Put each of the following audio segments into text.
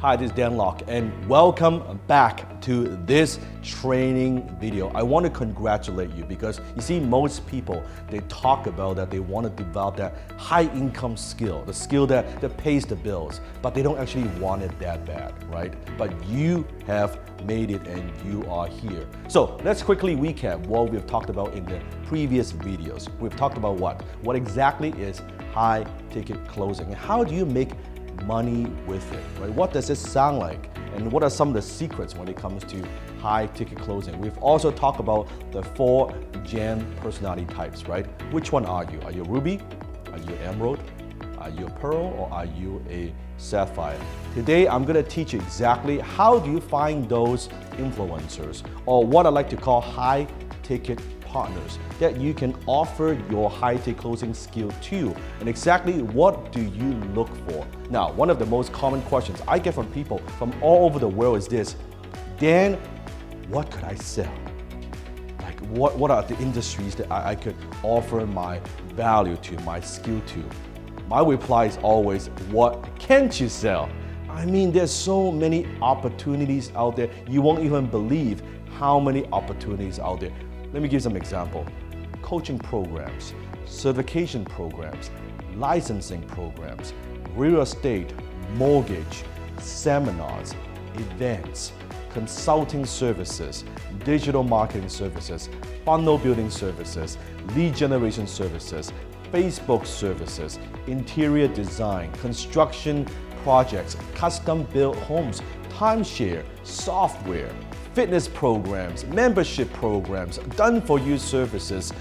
Hi, this is Dan Locke, and welcome back to this training video. I want to congratulate you because you see, most people, they talk about that they want to develop that high income skill, the skill that pays the bills, but they don't actually want it that bad, right? But you have made it and you are here. So let's quickly recap what we've talked about in the previous videos. We've talked about what? What exactly is high ticket closing and how do you make money with it, right? What does it sound like? And what are some of the secrets when it comes to high ticket closing? We've also talked about the 4 gem personality types, right? Which one are you? Are you a ruby? Are you an emerald? Are you a pearl? Or are you a sapphire? Today, I'm gonna teach you exactly how do you find those influencers, or what I like to call high ticket partners that you can offer your high ticket closing skill to, and exactly what do you look for. Now, one of the most common questions I get from people from all over the world is this: Dan, what could I sell? Like what are the industries that I could offer my value to, my skill to? My reply is always, what can't you sell? I mean, there's so many opportunities out there, you won't even believe how many opportunities out there. Let me give some example. Coaching programs, certification programs, licensing programs, real estate, mortgage, seminars, events, consulting services, digital marketing services, funnel building services, lead generation services, Facebook services, interior design, construction projects, custom built homes, timeshare, software, fitness programs, membership programs, done-for-you services,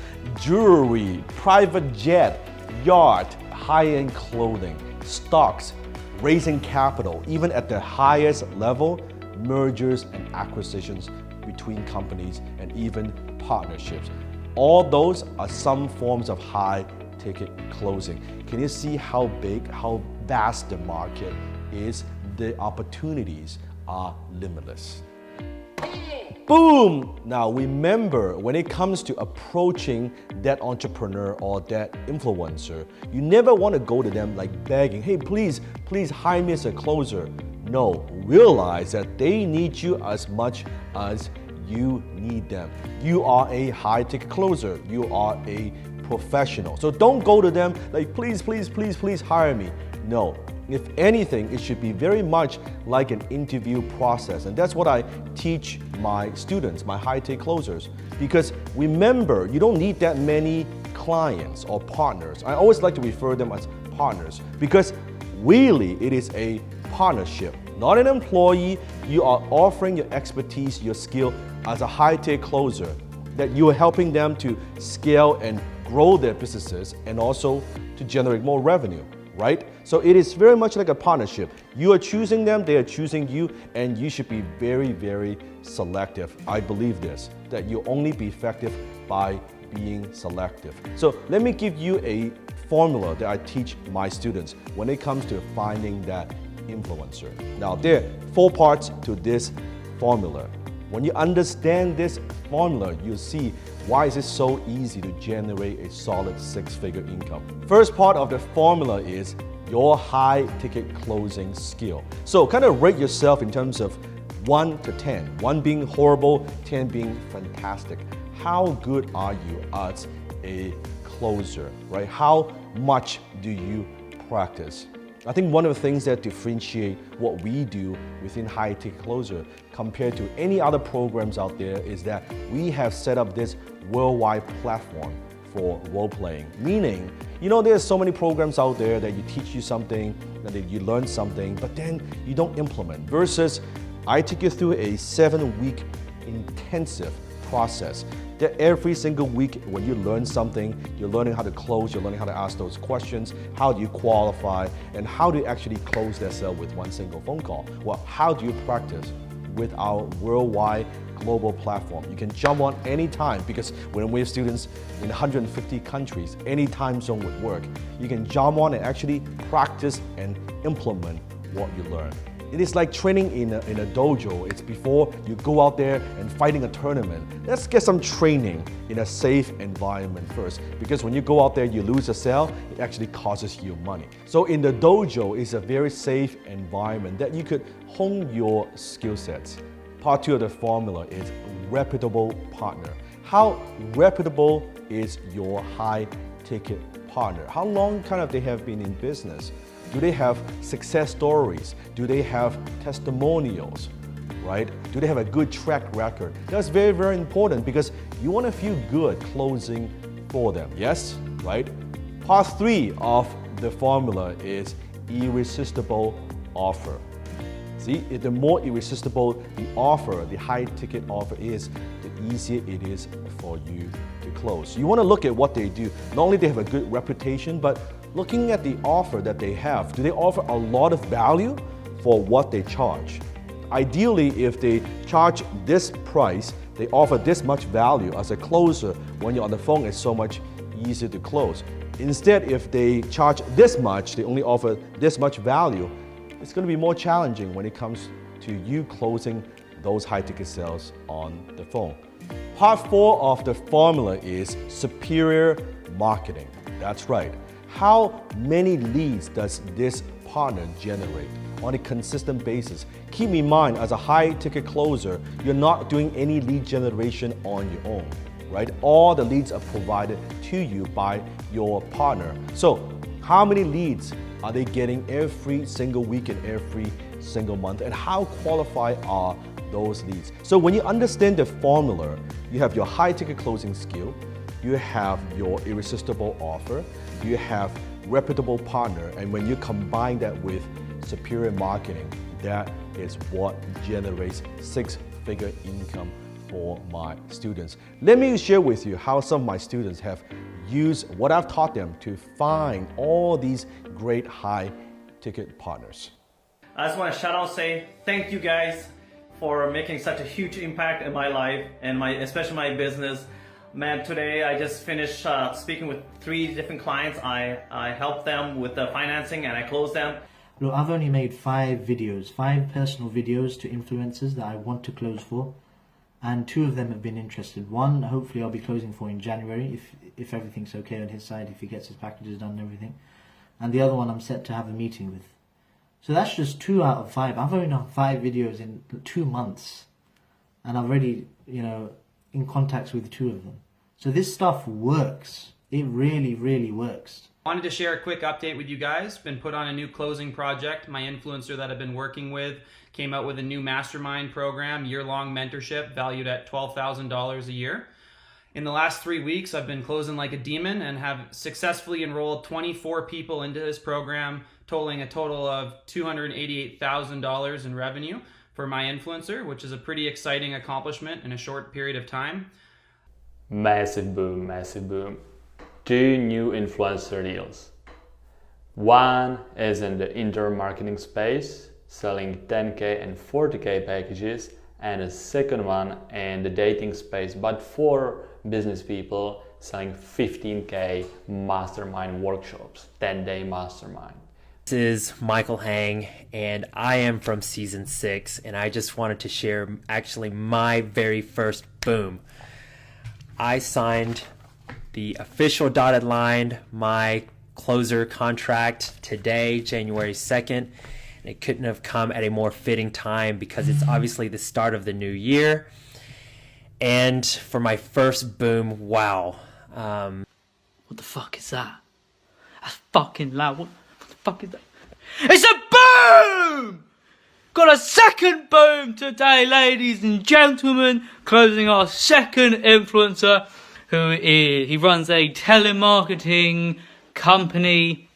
jewelry, private jet, yacht, high-end clothing, stocks, raising capital, even at the highest level, mergers and acquisitions between companies, and even partnerships. All those are some forms of high-ticket closing. Can you see how big, how vast the market is? The opportunities are limitless. Boom! Now remember, when it comes to approaching that entrepreneur or that influencer, you never want to go to them like begging, hey, please hire me as a closer. No, realize that they need you as much as you need them. You are a high ticket closer. You are a professional. So don't go to them like, please hire me. No. If anything, it should be very much like an interview process. And that's what I teach my students, my high-ticket closers. Because remember, you don't need that many clients or partners. I always like to refer them as partners because really it is a partnership, not an employee. You are offering your expertise, your skill as a high-ticket closer, that you are helping them to scale and grow their businesses and also to generate more revenue. Right? So it is very much like a partnership. You are choosing them, they are choosing you, and you should be very, very selective. I believe this, that you'll only be effective by being selective. So let me give you a formula that I teach my students when it comes to finding that influencer. Now, there are 4 parts to this formula. When you understand this formula, you'll see why is it so easy to generate a solid 6-figure income. First part of the formula is your high ticket closing skill. So kind of rate yourself in terms of 1 to 10, 1 being horrible, 10 being fantastic. How good are you as a closer, right? How much do you practice? I think one of the things that differentiate what we do within High Ticket Closer compared to any other programs out there is that we have set up this worldwide platform for role-playing. Meaning, you know, there's so many programs out there that you teach you something, that you learn something, but then you don't implement. Versus, I take you through a 7-week intensive process that every single week when you learn something, you're learning how to close, you're learning how to ask those questions, how do you qualify, and how do you actually close that sale with 1 single phone call? Well, how do you practice with our worldwide global platform? You can jump on anytime because when we have students in 150 countries, any time zone would work. You can jump on and actually practice and implement what you learn. It is like training in a dojo. It's before you go out there and fighting a tournament. Let's get some training in a safe environment first, because when you go out there, you lose a sale, it actually costs you money. So in the dojo is a very safe environment that you could hone your skill sets. Part 2 of the formula is reputable partner. How reputable is your high-ticket partner? How long they have been in business? Do they have success stories? Do they have testimonials, right? Do they have a good track record? That's very, very important because you want to feel good closing for them, yes? Right? Part 3 of the formula is irresistible offer. See, the more irresistible the offer, the high-ticket offer is, the easier it is for you to close. You want to look at what they do. Not only do they have a good reputation, but looking at the offer that they have. Do they offer a lot of value for what they charge? Ideally, if they charge this price, they offer this much value. As a closer, when you're on the phone, it's so much easier to close. Instead, if they charge this much, they only offer this much value, it's going to be more challenging when it comes to you closing those high-ticket sales on the phone. Part 4 of the formula is superior marketing. That's right. How many leads does this partner generate on a consistent basis? Keep in mind, as a high-ticket closer, you're not doing any lead generation on your own, right? All the leads are provided to you by your partner. So, how many leads are they getting every single week and every single month? And how qualified are those leads? So when you understand the formula, you have your high-ticket closing skill, you have your irresistible offer, you have reputable partner, and when you combine that with superior marketing, that is what generates 6-figure income for my students. Let me share with you how some of my students have used what I've taught them to find all these great high-ticket partners. I just want to shout out, say thank you guys for making such a huge impact in my life and especially my business. Man, today I just finished speaking with 3 different clients. I helped them with the financing and I closed them. Look, I've only made 5 videos, 5 personal videos to influencers that I want to close for, and 2 of them have been interested. One, hopefully I'll be closing for in January if everything's okay on his side, if he gets his packages done and everything. And the other one I'm set to have a meeting with. So that's just 2 out of 5. I've only done 5 videos in 2 months, and I've already, in contacts with 2 of them. So this stuff works. It really, really works. Wanted to share a quick update with you guys. Been put on a new closing project. My influencer that I've been working with came out with a new mastermind program, year-long mentorship valued at $12,000 a year. In the last 3 weeks, I've been closing like a demon and have successfully enrolled 24 people into this program, totaling a total of $288,000 in revenue for my influencer, which is a pretty exciting accomplishment in a short period of time. Massive boom, massive boom. 2 new influencer deals. One is in the indoor marketing space, selling 10K and 40K packages, and a second one in the dating space, but for business people, selling 15K mastermind workshops, 10-day mastermind. This is Michael Hang, and I am from season 6, and I just wanted to share actually my very first boom. I signed the official dotted line, my closer contract today, January 2nd. And it couldn't have come at a more fitting time because it's obviously the start of the new year. And for my first boom, wow. What the fuck is that? That's fucking loud. What the fuck is that? It's a boom! Got a second boom today, ladies and gentlemen. Closing our second influencer, he runs a telemarketing company,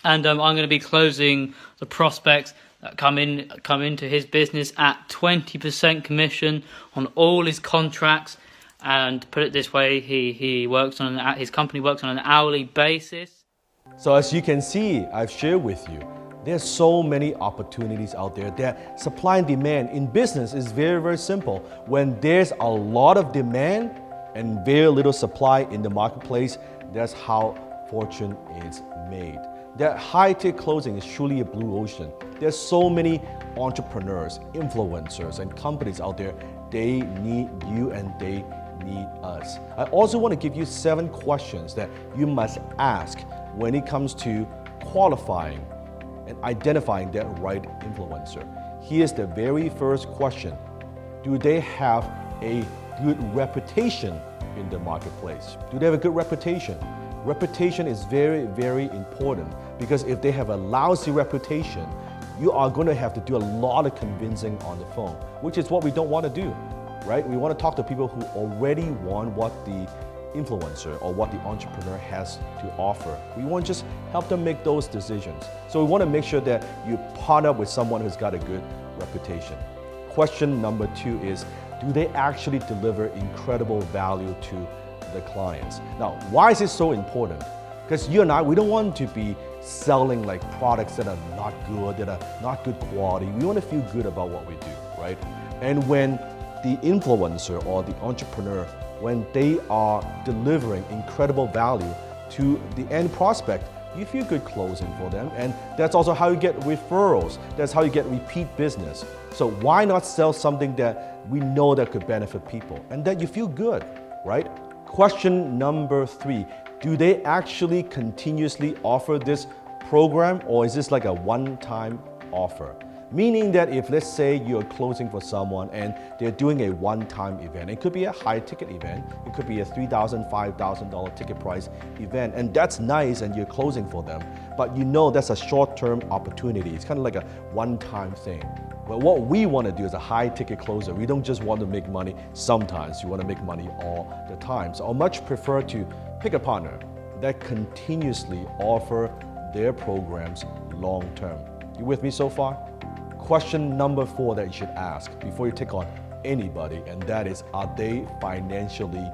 and I'm going to be closing the prospects that come into his business at 20% commission on all his contracts. And to put it this way, his company works on an hourly basis. So as you can see, I've shared with you, there's so many opportunities out there that supply and demand in business is very, very simple. When there's a lot of demand and very little supply in the marketplace, that's how fortune is made. that high-ticket closing is truly a blue ocean. There's so many entrepreneurs, influencers, and companies out there. They need you and they need us. I also want to give you 7 questions that you must ask when it comes to qualifying and identifying that right influencer. Here's the very first question. Do they have a good reputation in the marketplace? Do they have a good reputation? Reputation is very, very important, because if they have a lousy reputation, you are going to have to do a lot of convincing on the phone, which is what we don't want to do, right? We want to talk to people who already want what the influencer or what the entrepreneur has to offer. We want to just help them make those decisions. So we want to make sure that you partner with someone who's got a good reputation. Question number 2 is, do they actually deliver incredible value to the clients? Now, why is it so important? Because you and I, we don't want to be selling like products that are not good, that are not good quality. We want to feel good about what we do, right? And when the influencer or the entrepreneur, when they are delivering incredible value to the end prospect, you feel good closing for them. And that's also how you get referrals. That's how you get repeat business. So why not sell something that we know that could benefit people and that you feel good, right? Question number 3, do they actually continuously offer this program, or is this like a one-time offer? Meaning that if, let's say, you're closing for someone and they're doing a one-time event, it could be a high-ticket event, it could be a $3,000, $5,000 ticket price event, and that's nice and you're closing for them, but you know that's a short-term opportunity. It's kind of like a one-time thing. But what we want to do is a high-ticket closer. We don't just want to make money sometimes, you want to make money all the time. So I much prefer to pick a partner that continuously offer their programs long-term. You with me so far? Question number 4 that you should ask before you take on anybody, and that is, are they financially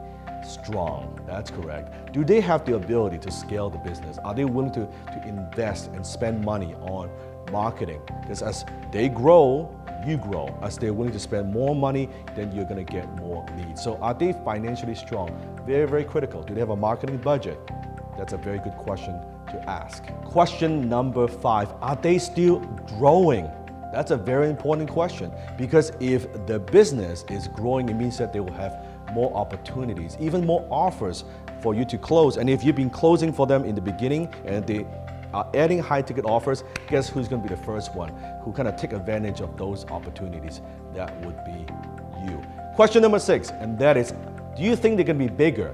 strong? That's correct. Do they have the ability to scale the business? Are they willing to invest and spend money on marketing? Because as they grow, you grow. As they're willing to spend more money, then you're going to get more leads. So are they financially strong? Very, very critical. Do they have a marketing budget? That's a very good question to ask. Question number 5, are they still growing? That's a very important question, because if the business is growing, it means that they will have more opportunities, even more offers for you to close. And if you've been closing for them in the beginning and they are adding high-ticket offers, guess who's going to be the first one who kind of take advantage of those opportunities? That would be you. Question number 6, and that is, do you think they're going to be bigger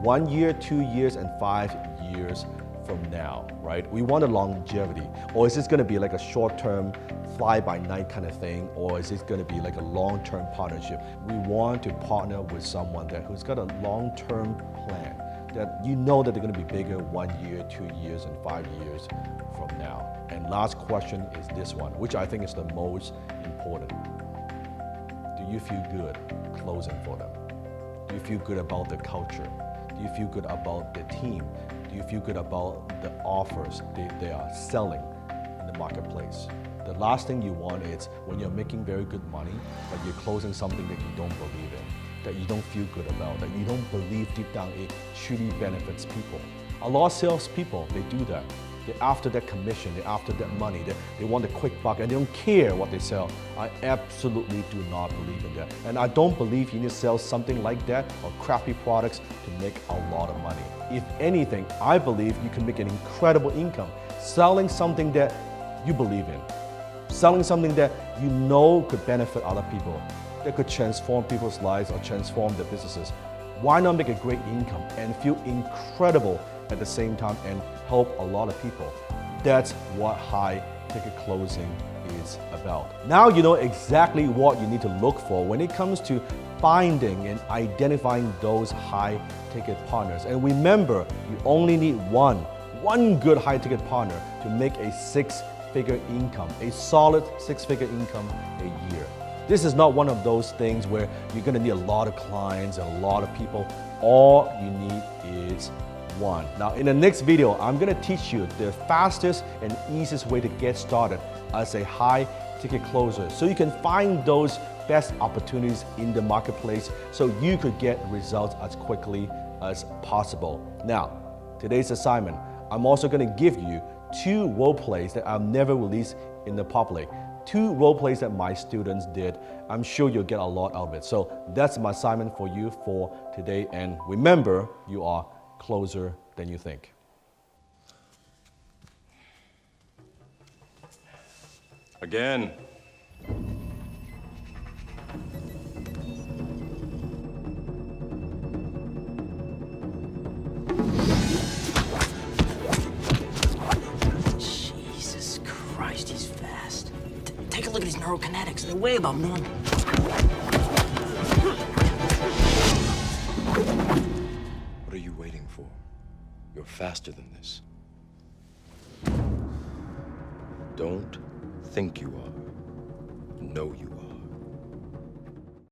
1 year, 2 years, and 5 years from now, right? We want a longevity. Or is this going to be like a short-term fly-by-night kind of thing, or is this going to be like a long-term partnership? We want to partner with someone who's got a long-term plan, that you know that they're going to be bigger 1 year, 2 years, and 5 years from now. And last question is this one, which I think is the most important. Do you feel good closing for them? Do you feel good about the culture? Do you feel good about the team? Do you feel good about the offers they are selling in the marketplace? The last thing you want is when you're making very good money, but you're closing something that you don't believe in, that you don't feel good about, that you don't believe deep down it truly benefits people. A lot of salespeople, they do that. They're after that commission, they're after that money, they want a quick buck, and they don't care what they sell. I absolutely do not believe in that. And I don't believe you need to sell something like that or crappy products to make a lot of money. If anything, I believe you can make an incredible income selling something that you believe in, selling something that you know could benefit other people, that could transform people's lives or transform their businesses. Why not make a great income and feel incredible at the same time and help a lot of people? That's what high ticket closing is about. Now you know exactly what you need to look for when it comes to finding and identifying those high ticket partners. And remember, you only need one good high ticket partner to make a 6-figure income, a solid 6-figure income a year. This is not one of those things where you're going to need a lot of clients and a lot of people. All you need is one. Now in the next video, I'm going to teach you the fastest and easiest way to get started as a high ticket closer, so you can find those best opportunities in the marketplace so you could get results as quickly as possible. Now, today's assignment, I'm also going to give you 2 role plays that I've never released in the public. 2 role plays that my students did. I'm sure you'll get a lot out of it. So that's my assignment for you for today. And remember, you are closer than you think. Again. Jesus Christ, he's fast. Take a look at his neurokinetics. They're way above normal. What are you waiting for? You're faster than this. Don't think you are. Know you are.